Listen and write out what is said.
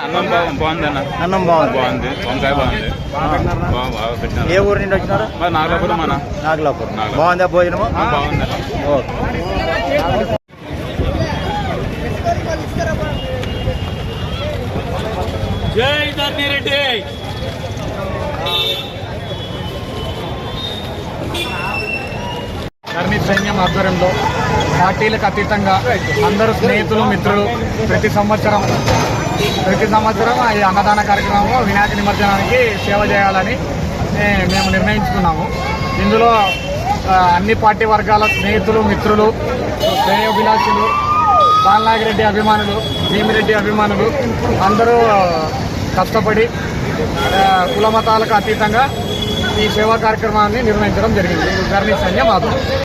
అన్నం బాగుందన్న. అన్నం బాగుంది. వంకాయ బాగుంది. ఏ ఊరు నుండి వచ్చినారు? నాగలాపురం. నాగలాపురం బాగుందా భోజనము? బాగుంది. జై ధర్నిరెడ్డి. ధర్ని సైన్యం ఆధ్వర్యంలో పార్టీలకు అతీతంగా అందరూ స్నేహితులు మిత్రులు ప్రతి సంవత్సరం ఈ అన్నదాన కార్యక్రమంలో వినాయక నిమజ్జనానికి సేవ చేయాలని మేము నిర్ణయించుకున్నాము. ఇందులో అన్ని పార్టీ వర్గాల స్నేహితులు మిత్రులు శ్రేయోభిలాషులు బాలనాగిరెడ్డి అభిమానులు భీమిరెడ్డి అభిమానులు అందరూ కష్టపడి కుల మతాలకు అతీతంగా ఈ సేవా కార్యక్రమాన్ని నిర్వహించడం జరిగింది. ధర్ని సైన్యం ఆధ్వర్యంలో.